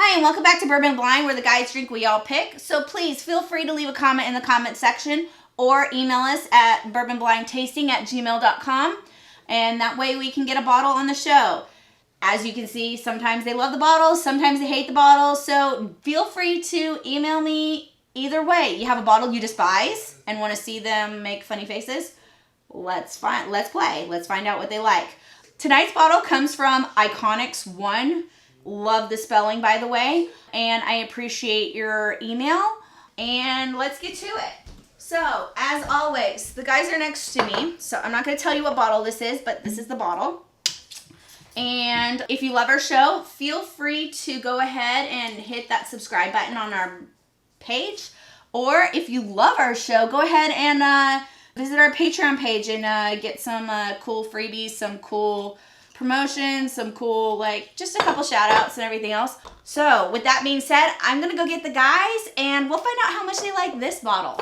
Hi, and welcome back to Bourbon Blind, where the guys drink, we all pick. So please feel free to leave a comment in the comment section or email us at bourbonblindtasting@gmail.com. And that way we can get a bottle on the show. As you can see, sometimes they love the bottles, sometimes they hate the bottles. So feel free to email me either way. You have a bottle you despise and want to see them make funny faces? Let's play. Let's find out what they like. Tonight's bottle comes from Iconics 1. Love the spelling, by the way. And I appreciate your email. And let's get to it. So, as always, the guys are next to me. So, I'm not going to tell you what bottle this is, but this is the bottle. And if you love our show, feel free to go ahead and hit that subscribe button on our page. Or if you love our show, go ahead and visit our Patreon page and get some cool freebies, some cool promotions, some cool, just a couple shout outs and everything else. So with that being said, I'm going to go get the guys and we'll find out how much they like this bottle.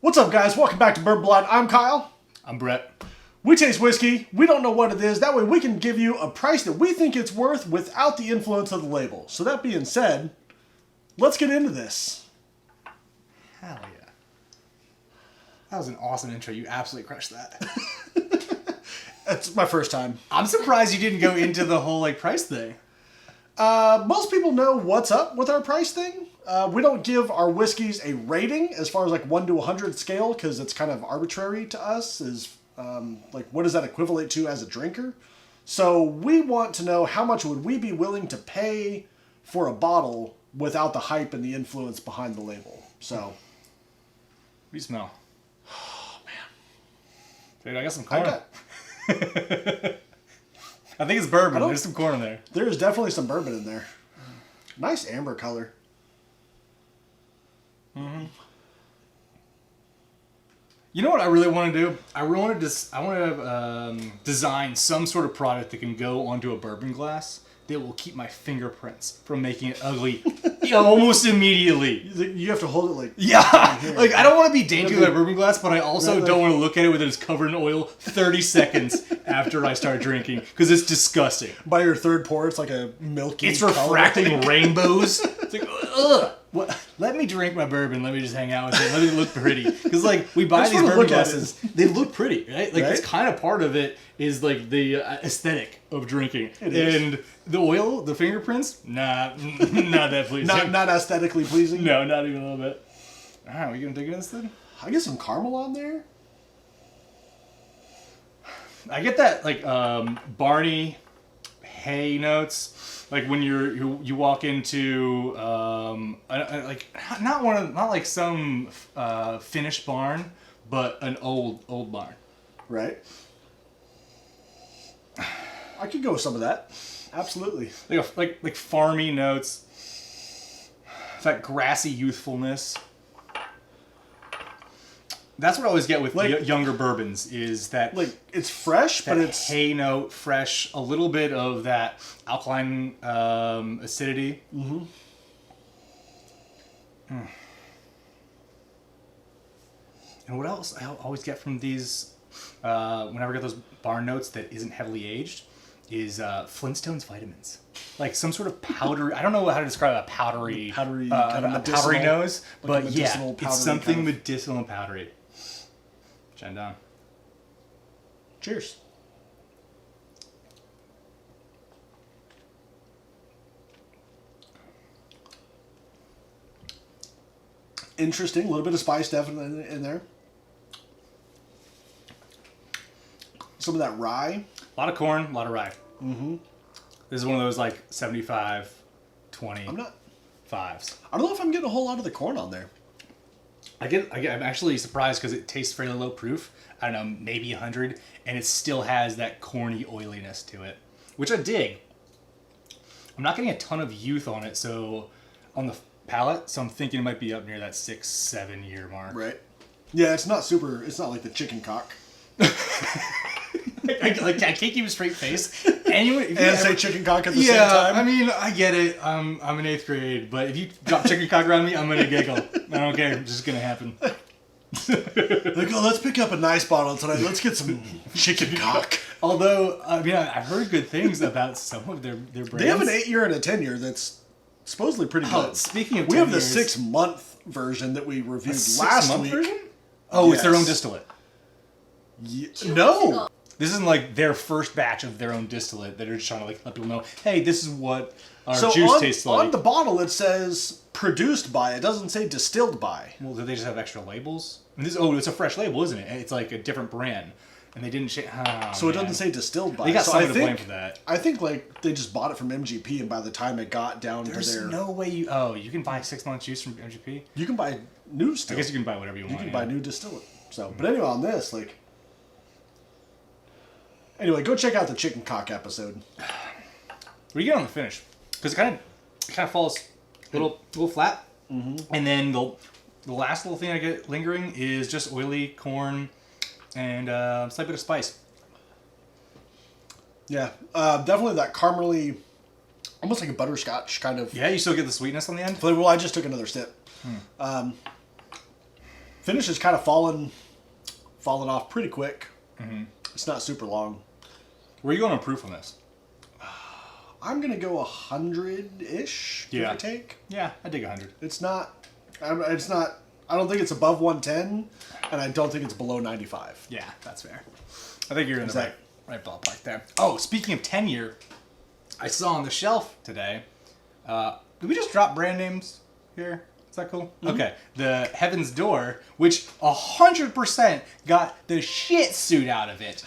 What's up, guys? Welcome back to Bourbon Blind. I'm Kyle. I'm Brett. We taste whiskey. We don't know what it is. That way we can give you a price that we think it's worth without the influence of the label. So that being said, let's get into this. Hell yeah. That was an awesome intro. You absolutely crushed that. It's my first time. I'm surprised you didn't go into the whole price thing. Most people know what's up with our price thing. We don't give our whiskeys a rating as far as 1 to 100 scale because it's kind of arbitrary to us. What does that equivalent to as a drinker? So we want to know how much would we be willing to pay for a bottle without the hype and the influence behind the label. So, What do you smell? oh man, Dude, I got some corn. I think it's bourbon. There's some corn in there. There's definitely some bourbon in there. Nice amber color. Mm-hmm. You know what I really want to do? I want to design some sort of product that can go onto a bourbon glass that will keep my fingerprints from making it ugly almost immediately. You have to hold it yeah, I don't want to be dainty with a bourbon glass, but I also don't want to look at it with it covered in oil 30 seconds after I start drinking because it's disgusting. By your third pour, it's like a milky. It's refracting rainbows. It's like ugh. What? Let me drink my bourbon. Let me just hang out with it. Let me look pretty. Because we buy these bourbon glasses. They look pretty, right? That's kind of part of it is the aesthetic of drinking. It is. And the oil, the fingerprints, not that pleasing. not aesthetically pleasing. No, not even a little bit. All right, are you gonna dig into this thing? I get some caramel on there. I get that Barney hay notes. Like when you walk into not like some finished barn, but an old barn. Right. I could go with some of that. Absolutely. Like farmy notes. That grassy youthfulness. That's what I always get with younger bourbons is that it's fresh, but it's hay note, fresh, a little bit of that alkaline acidity. Mm-hmm. And what else I always get from these, whenever I get those barn notes that isn't heavily aged, is Flintstones vitamins. Like some sort of powdery. I don't know how to describe a powdery kind of powdery nose, but it's something kind of medicinal and powdery. Chen down. Cheers. Interesting. A little bit of spice definitely in there. Some of that rye. A lot of corn, a lot of rye. Mm-hmm. This is one of those 75, 20 I'm not. fives. I don't know if I'm getting a whole lot of the corn on there. I'm actually surprised because it tastes fairly low proof. I don't know, maybe 100, and it still has that corny oiliness to it, which I dig. I'm not getting a ton of youth on it, so on the palate, so I'm thinking it might be up near that 6-7 year mark. Right. Yeah, it's not like the chicken cock. I can't keep a straight face. Anyway, And say chicken cock at the same time? I mean, I get it. I'm in 8th grade, but if you drop chicken cock around me, I'm gonna giggle. I don't care. It's just gonna happen. Like, oh, let's pick up a nice bottle tonight. Let's get some chicken cock. Although, I mean, I've heard good things about some of their brands. They have an 8-year and a 10-year that's supposedly pretty Oh, good. speaking of we 10 have the years, 6-month version that we reviewed last 6-month week. version? Oh, it's their own Yes. distillate. No. This isn't like their first batch of their own distillate. They're just trying to like let people know, hey, this is what our So juice tastes like. on the bottle it says produced by. It doesn't say distilled by. Well, do they just have extra labels? I mean, it's a fresh label, isn't it? It's like a different brand, and they didn't. So it doesn't say distilled by. They got so someone to blame for that. I think like they just bought it from MGP, and by the time it got down There's to their, no way you. Oh, you can buy 6-month juice from MGP. you can buy new I still. guess you can buy whatever you You want. can yeah. buy new distillate. So, but anyway, on this, like, anyway, go check out the chicken cock episode. Where you get on the finish, because it kind of falls a little flat, and then the last little thing I get lingering is just oily corn and a slight bit of spice. Yeah, definitely that caramely, almost like a butterscotch kind of Yeah, you still get the sweetness on the end. flavor. Well, I just took another sip. Finish is kind of falling off pretty quick. It's not super long. Where are you going on proof on this? I'm gonna go 100-ish, give Yeah. or take. Yeah, I dig 100. It's not. It's not. I don't think it's above 110, and I don't think it's below 95. Yeah, that's fair. I think you're in the that- right ballpark there. Oh, speaking of 10-year, I saw on the shelf today. Did we just drop brand names here? Is that cool? Okay. The Heaven's Door, which 100% got the shit suit out of it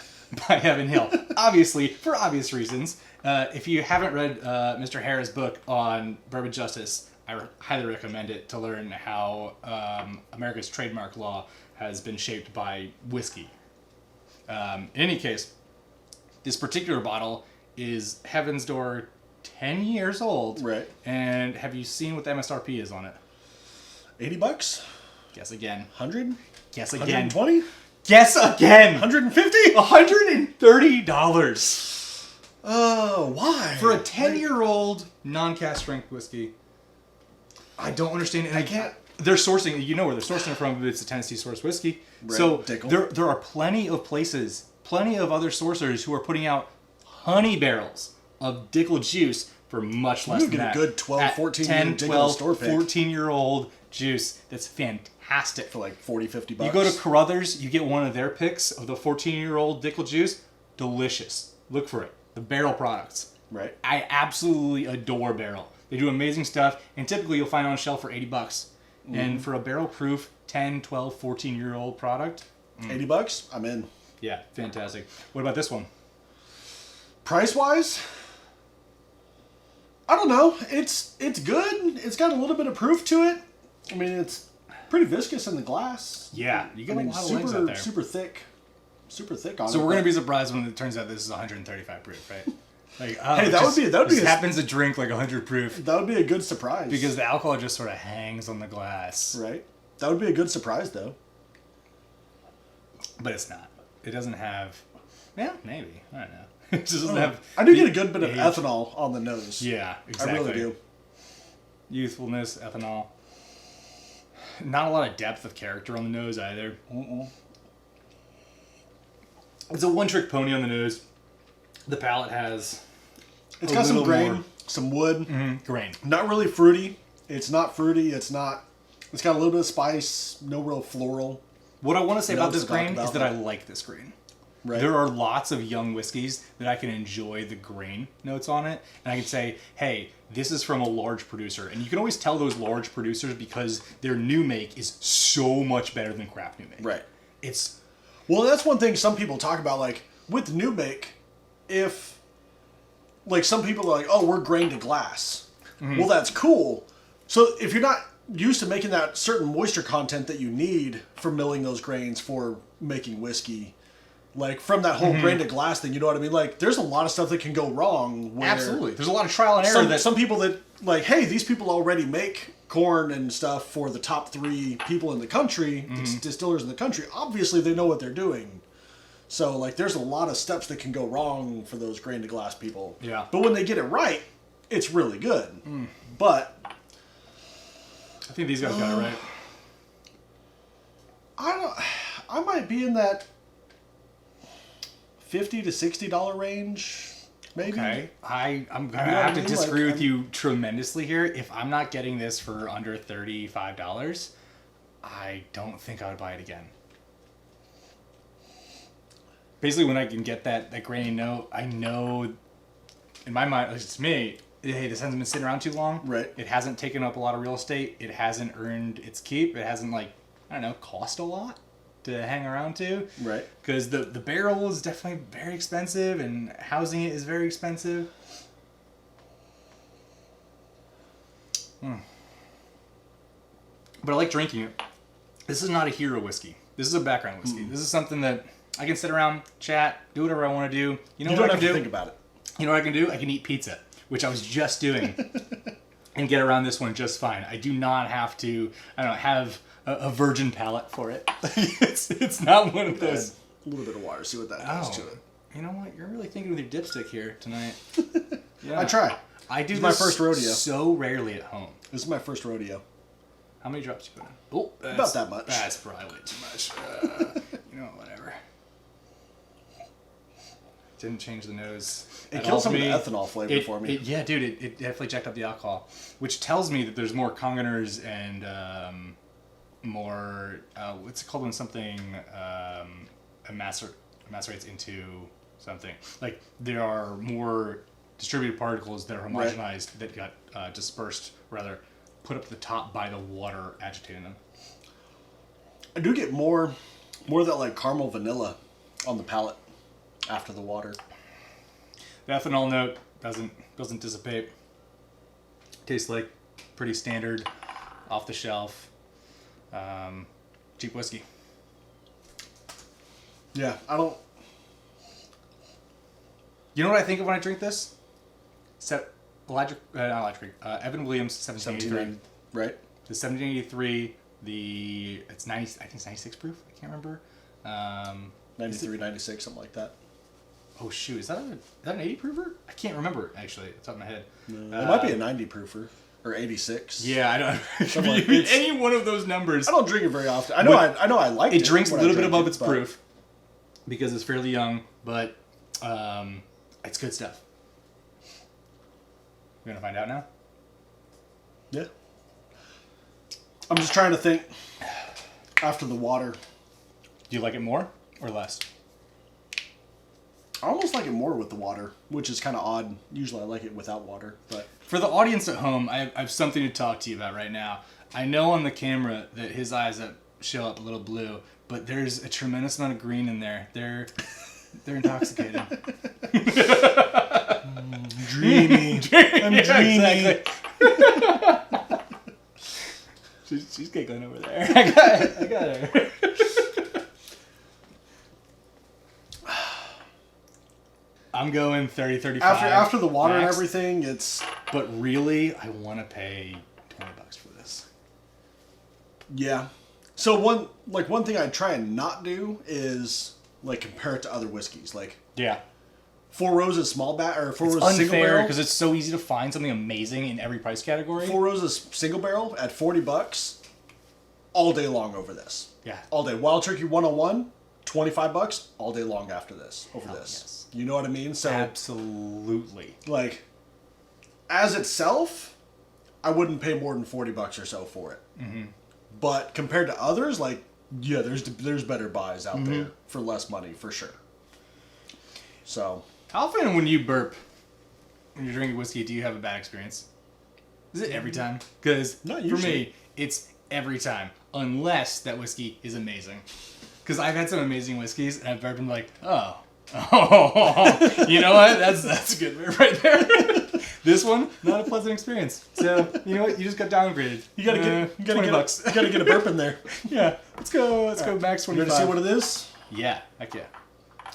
by Heaven Hill. Obviously, for obvious reasons. If you haven't read Mr. Harris' book on bourbon justice, I highly recommend it to learn how America's trademark law has been shaped by whiskey. In any case, this particular bottle is Heaven's Door 10 years old. Right. And have you seen what the MSRP is on it? $80? Guess again. 100? Guess again. 120? Guess again. 150? $130 Oh, why? for a 10-year-old non-cast strength whiskey. I don't understand it. And I can't. They're sourcing. You know where they're sourcing it from. It's a Tennessee sourced whiskey. Right, So Dickel. there are plenty of places, plenty of other sourcers who are putting out honey barrels of Dickel juice for much less You than get a that. good 12, At 14 10, year Dickel 12, store pick. 14-year-old juice that's fantastic. For like 40, 50 bucks. You go to Carruthers, you get one of their picks of the 14-year-old Dickel juice. Delicious. Look for it. The barrel products. Right. I absolutely adore barrel. They do amazing stuff, and typically you'll find it on shelf for $80. And for a barrel proof 10, 12, 14-year-old product, $80? I'm in. yeah, fantastic. What about this one? Price wise, I don't know. It's good. It's got a little bit of proof to it. I mean, it's pretty viscous in the glass. Yeah, you get I mean, a lot of legs out there. super thick on it. So we're but- gonna be surprised when it turns out this is 135 proof, right? Like, Hey, that would be just a- happens to drink like 100 proof That would be a good surprise. because the alcohol just sort of hangs on the glass, right, that would be a good surprise though. but it's not. It doesn't have. Yeah, maybe. I don't know. It just doesn't have. I do get a good bit of age. ethanol on the nose. Yeah, exactly. I really do. Youthfulness, ethanol. Not a lot of depth of character on the nose either. It's a one-trick pony on the nose. The palate has. It's a got some little grain, more- some wood. grain. Not really fruity. It's not fruity. It's not. It's got a little bit of spice. No real floral. What I want to say about Notes this to talk grain about is that I that. like this grain. Right. There are lots of young whiskeys that I can enjoy the grain notes on it, and I can say, hey, this is from a large producer. And you can always tell those large producers because their new make is so much better than crap new make. Right. It's Well, that's one thing some people talk about. Like with new make, if like some people are like, oh, we're grain to glass. Well, that's cool. So if you're not used to making that certain moisture content that you need for milling those grains for making whiskey, like from that whole grain to glass thing, you know what I mean? Like there's a lot of stuff that can go wrong. Where absolutely. There's a lot of trial and error some people that like, hey, these people already make corn and stuff for the top 3 people in the country, distillers in the country. Obviously, they know what they're doing. So, like, there's a lot of steps that can go wrong for those grain to glass people. Yeah. But when they get it right, it's really good. But I think these guys got it right. I might be in that $50 to $60 range, maybe. Okay, I'm gonna You know what have I to mean? disagree Like, with you tremendously here. If I'm not getting this for under $35, I don't think I would buy it again. Basically, when I can get that grainy note, I know, in my mind, at least to me, hey, this hasn't been sitting around too long. Right. It hasn't taken up a lot of real estate. It hasn't earned its keep. It hasn't, like, I don't know, cost a lot to hang around to. Right. Because the barrel is definitely very expensive, and housing it is very expensive. But I like drinking it. This is not a hero whiskey. This is a background whiskey. This is something that I can sit around, chat, do whatever I want to do. You know You what don't I have can to do? think about it. You know what I can do? I can eat pizza, which I was just doing, and get around this one just fine. I do not have to, I don't know, have a virgin palate for it. It's not one of those. A little bit of water, see what that does to Oh, it. you know what? You're really thinking with your dipstick here tonight. Yeah. I try. I do This is this my first rodeo. so rarely at home. This is my first rodeo. How many drops you put in? Oh, About that much. That's probably way too much. You know, whatever. Didn't change the nose. It at killed all some for of the me. ethanol flavor for me. Yeah, dude, it definitely jacked up the alcohol, which tells me that there's more congeners and more what's it called when something macerates into something. Like there are more distributed particles that are homogenized that got dispersed, rather put up to the top by the water agitating them. I do get more of that like caramel vanilla on the palate after the water. The ethanol note doesn't dissipate. Tastes like pretty standard, off the shelf, cheap whiskey. Yeah, I don't. You know what I think of when I drink this? Evan Williams 1783. 17, right? The 1783. It's 90. I think it's 96 proof. I can't remember. 93, 96, something like that. Oh shoot, is that an 80 proofer? I can't remember actually. It's top of my head. It might be a 90 proofer or 86. Yeah, I don't. Like, Any one of those numbers. I don't drink it very often. I know I like it. It drinks a when I little bit drink above it, its but proof because it's fairly young, but it's good stuff. You gonna find out now? Yeah. I'm just trying to think. After the water, Do you like it more or less? I almost like it more with the water, which is kind of odd. Usually I like it without water, but For the audience at home, I have something to talk to you about right now. I know on the camera that his eyes show up a little blue, but there's a tremendous amount of green in there. They're intoxicating. dreamy. I'm Yeah, dreamy. exactly. She's giggling over there. I got her. I'm going 30, 35. After the water and max. everything, it's But really, I want to pay $20 for this. yeah. So one thing I try and not do is like compare it to other whiskeys. Like Yeah. Four Roses small bat or Four It's Roses single unfair barrel. because it's so easy to find something amazing in every price category. Four Roses single barrel at $40 all day long over this. Yeah. All day. Wild Turkey 101, $25 all day long after this. Over Hell this. yes. You know what I mean? So Absolutely. like as itself, I wouldn't pay more than $40 or so for it. Mm-hmm. But compared to others, like yeah, there's better buys out there for less money for sure. So How often when you burp, when you're drinking whiskey, do you have a bad experience? Is it every time? Because Not for usually. me, it's every time. Unless that whiskey is amazing. Because I've had some amazing whiskeys, and I've burped and been like, oh, you know what? That's a good burp right there. This one, not a pleasant experience. So, you know what? You just got downgraded. you gotta get $20. you gotta get a burp in there. Yeah, let's go max 25. You ready to see what it is? Yeah, heck yeah.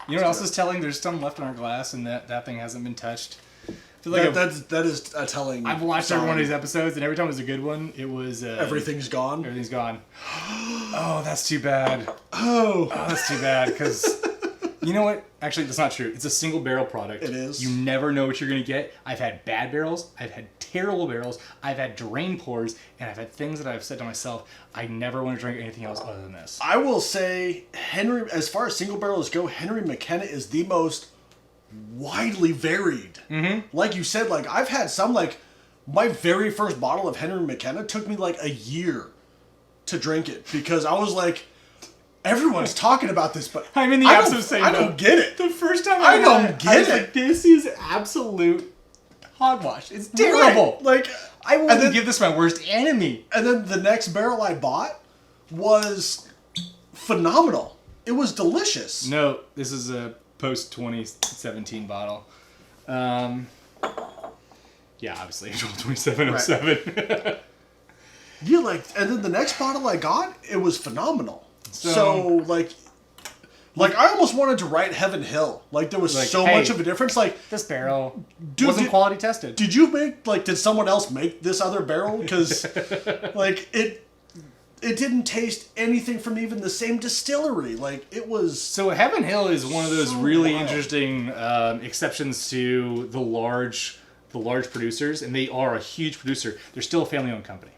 You know what else is telling? There's some left in our glass, and that thing hasn't been touched. I feel like That is a telling. I've watched every one of sign. these episodes, and every time it was a good one, it was Everything's gone. everything's gone. Oh, that's too bad. Oh, Oh, that's too bad because You know what? Actually, that's not true. It's a single barrel product. It is. You never know what you're going to get. I've had bad barrels. I've had terrible barrels. I've had drain pours. And I've had things that I've said to myself, I never want to drink anything else other than this. I will say, Henry, as far as single barrels go, Henry McKenna is the most widely varied. Mm-hmm. Like you said, like I've had some, like my very first bottle of Henry McKenna took me like a year to drink it because I was like, everyone's talking about this, but I'm in the absolute same boat. I don't get it. The first time I don't had it, get I was it. like, this is absolute hogwash. It's terrible. Right. Like I wouldn't give this my worst enemy. And then the next barrel I bought was phenomenal. It was delicious. No, this is a post 2017 bottle. Yeah, obviously, April 2707. Right. Yeah, like, and then the next bottle I got, it was phenomenal. So like I almost wanted to write Heaven Hill. Like, there was like, so hey, much of a difference. Like, this barrel Dude, wasn't quality tested. Did you make, like, did someone else make this other barrel? Because, like, it didn't taste anything from even the same distillery. Like, it was... So Heaven Hill is one of those so really wild. interesting exceptions to the large producers, and they are a huge producer. They're still a family-owned company.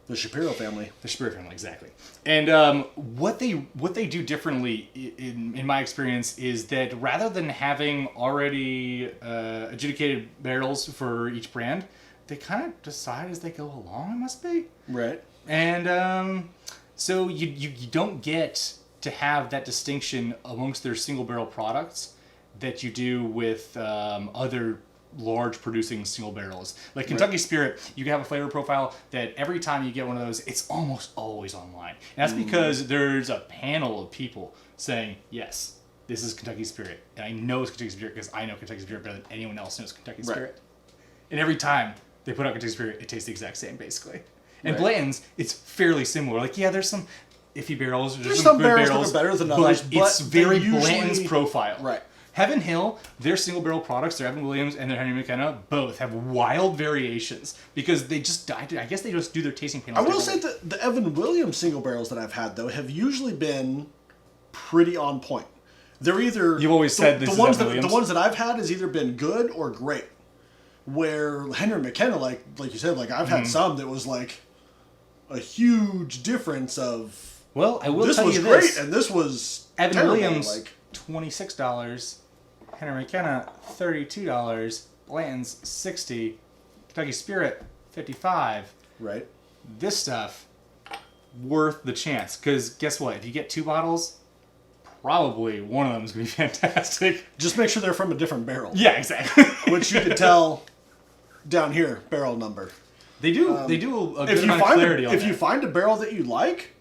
The Shapiro family. The Shapiro family, exactly. And what they do differently, in my experience, is that rather than having already adjudicated barrels for each brand, they kind of decide as they go along, it must be. Right. And so you don't get to have that distinction amongst their single barrel products that you do with other large producing single barrels. Like Kentucky Spirit, you can have a flavor profile that every time you get one of those, it's almost always online. And that's because there's a panel of people saying, yes, this is Kentucky Spirit. And I know it's Kentucky Spirit because I know Kentucky Spirit better than anyone else knows Kentucky Spirit. Right. And every time they put out Kentucky Spirit, it tastes the exact same, basically. And Blanton's, it's fairly similar. Like, yeah, there's some iffy barrels. There's some good barrels that are better than others, but it's very Blanton's profile. Right. Heaven Hill, their single barrel products, their Evan Williams and their Henry McKenna, both have wild variations because they just, I guess they just do their tasting panels. I will say that the Evan Williams single barrels that I've had, though, have usually been pretty on point. They're either... You've always said this is ones Evan that, Williams? The ones that I've had has either been good or great. Where Henry McKenna, like you said, like I've had some that was like a huge difference of... Well, I will this tell was you great this. and this was Evan terrible. Williams, Like, $26. Henry McKenna, $32. Blanton's, $60. Kentucky Spirit, $55. right. This stuff, worth the chance. Because guess what? If you get 2 bottles, probably one of them is going to be fantastic. Just make sure they're from a different barrel. Yeah, exactly. Which you can tell down here, barrel number. They do a good If you amount of find clarity on if that. you find a barrel that you like,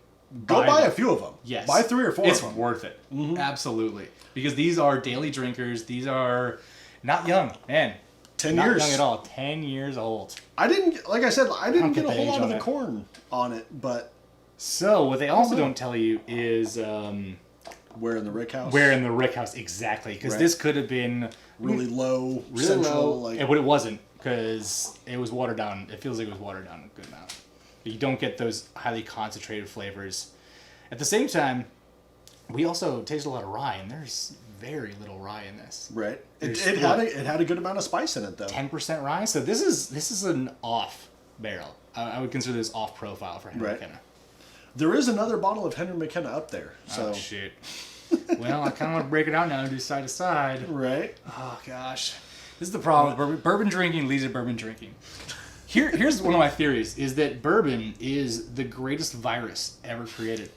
go buy a few of them. Yes. Buy 3 or 4 it's of them. worth it. Absolutely. Because these are daily drinkers. These are not young. Man. 10 not years. Not young at all. 10 years old. I didn't, like I said, I didn't get a whole lot of the it. corn on it, but... So, what they also don't tell you is... where in the rick house? Where in the rick house, exactly. Because this could have been... Really low, really central, low. like... But it wasn't. Because it was watered down. It feels like it was watered down a good amount. But you don't get those highly concentrated flavors. At the same time, we also taste a lot of rye, and there's very little rye in this. Right. It had a good amount of spice in it, though. 10% rye. So this is an off barrel. I would consider this off profile for Henry McKenna. There is another bottle of Henry McKenna up there. So. Oh shit. Well, I kind of want to break it out now and do side to side. Right. Oh gosh, this is the problem with bourbon. Bourbon drinking leads to bourbon drinking. Here's one of my theories: is that bourbon is the greatest virus ever created.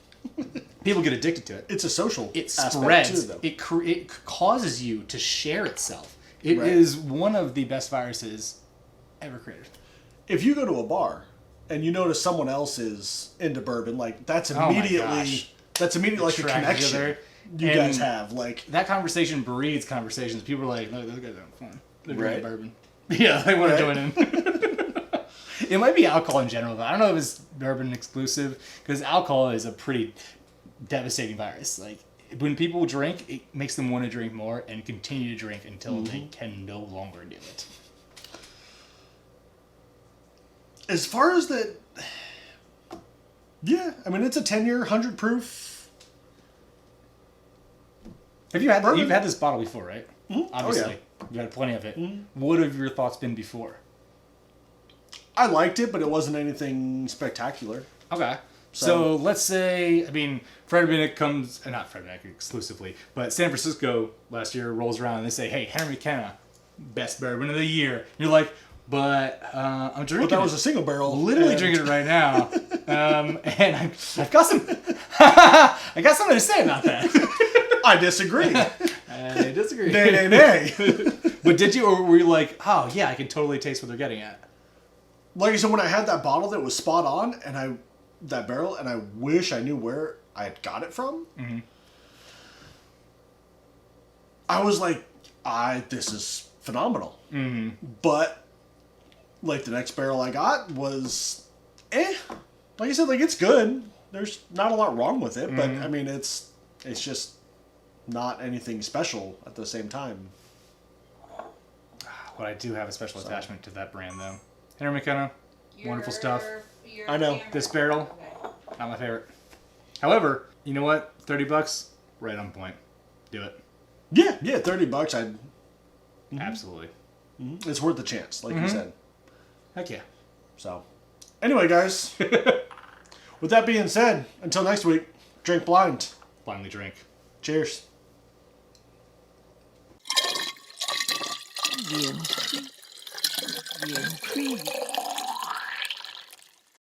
People get addicted to it. It's a social It aspect spreads. too, though. It causes you to share itself. It Right. is one of the best viruses ever created. If you go to a bar and you notice someone else is into bourbon, like that's my immediately gosh. like a Attract connection each other. you And guys have. Like that conversation breeds conversations. People are like, "Look, those guys are having fun. They're drinking Right. bourbon." Yeah, they want to join in. It might be alcohol in general, though. I don't know if it's bourbon exclusive because alcohol is a pretty devastating virus. Like when people drink, it makes them want to drink more and continue to drink until they can no longer do it. as far as the, yeah, I mean it's a 10-year 100 proof. Have you had bourbon. you've had this bottle before, right? Mm-hmm. Obviously, you've had plenty of it. What have your thoughts been before? I liked it, but it wasn't anything spectacular. Okay. So let's say, I mean, Fred Minnick comes, not Fred Minnick exclusively, but San Francisco last year rolls around and they say, hey, Henry McKenna, best bourbon of the year. And you're like, but I'm drinking But that was a single barrel. literally drinking it right now. And I've got some, I got something to say about that. I disagree. I disagree. Nay, nay, nay. But did you, or were you like, oh yeah, I can totally taste what they're getting at? Like I said, when I had that bottle that was spot on, and that barrel, and I wish I knew where I had got it from. Mm-hmm. I was like, this is phenomenal. Mm-hmm. But like the next barrel I got was, like I said, like it's good. There's not a lot wrong with it, but I mean, it's just not anything special at the same time. But I do have a special attachment to that brand, though. Henry McKenna, wonderful stuff. I know. This barrel, not my favorite. However, you know what? $30, right on point. Do it. Yeah, $30. I'd Absolutely. it's worth the chance, like you said. Heck yeah. So, anyway, guys, with that being said, until next week, drink blind. Blindly drink. Cheers. Real creep.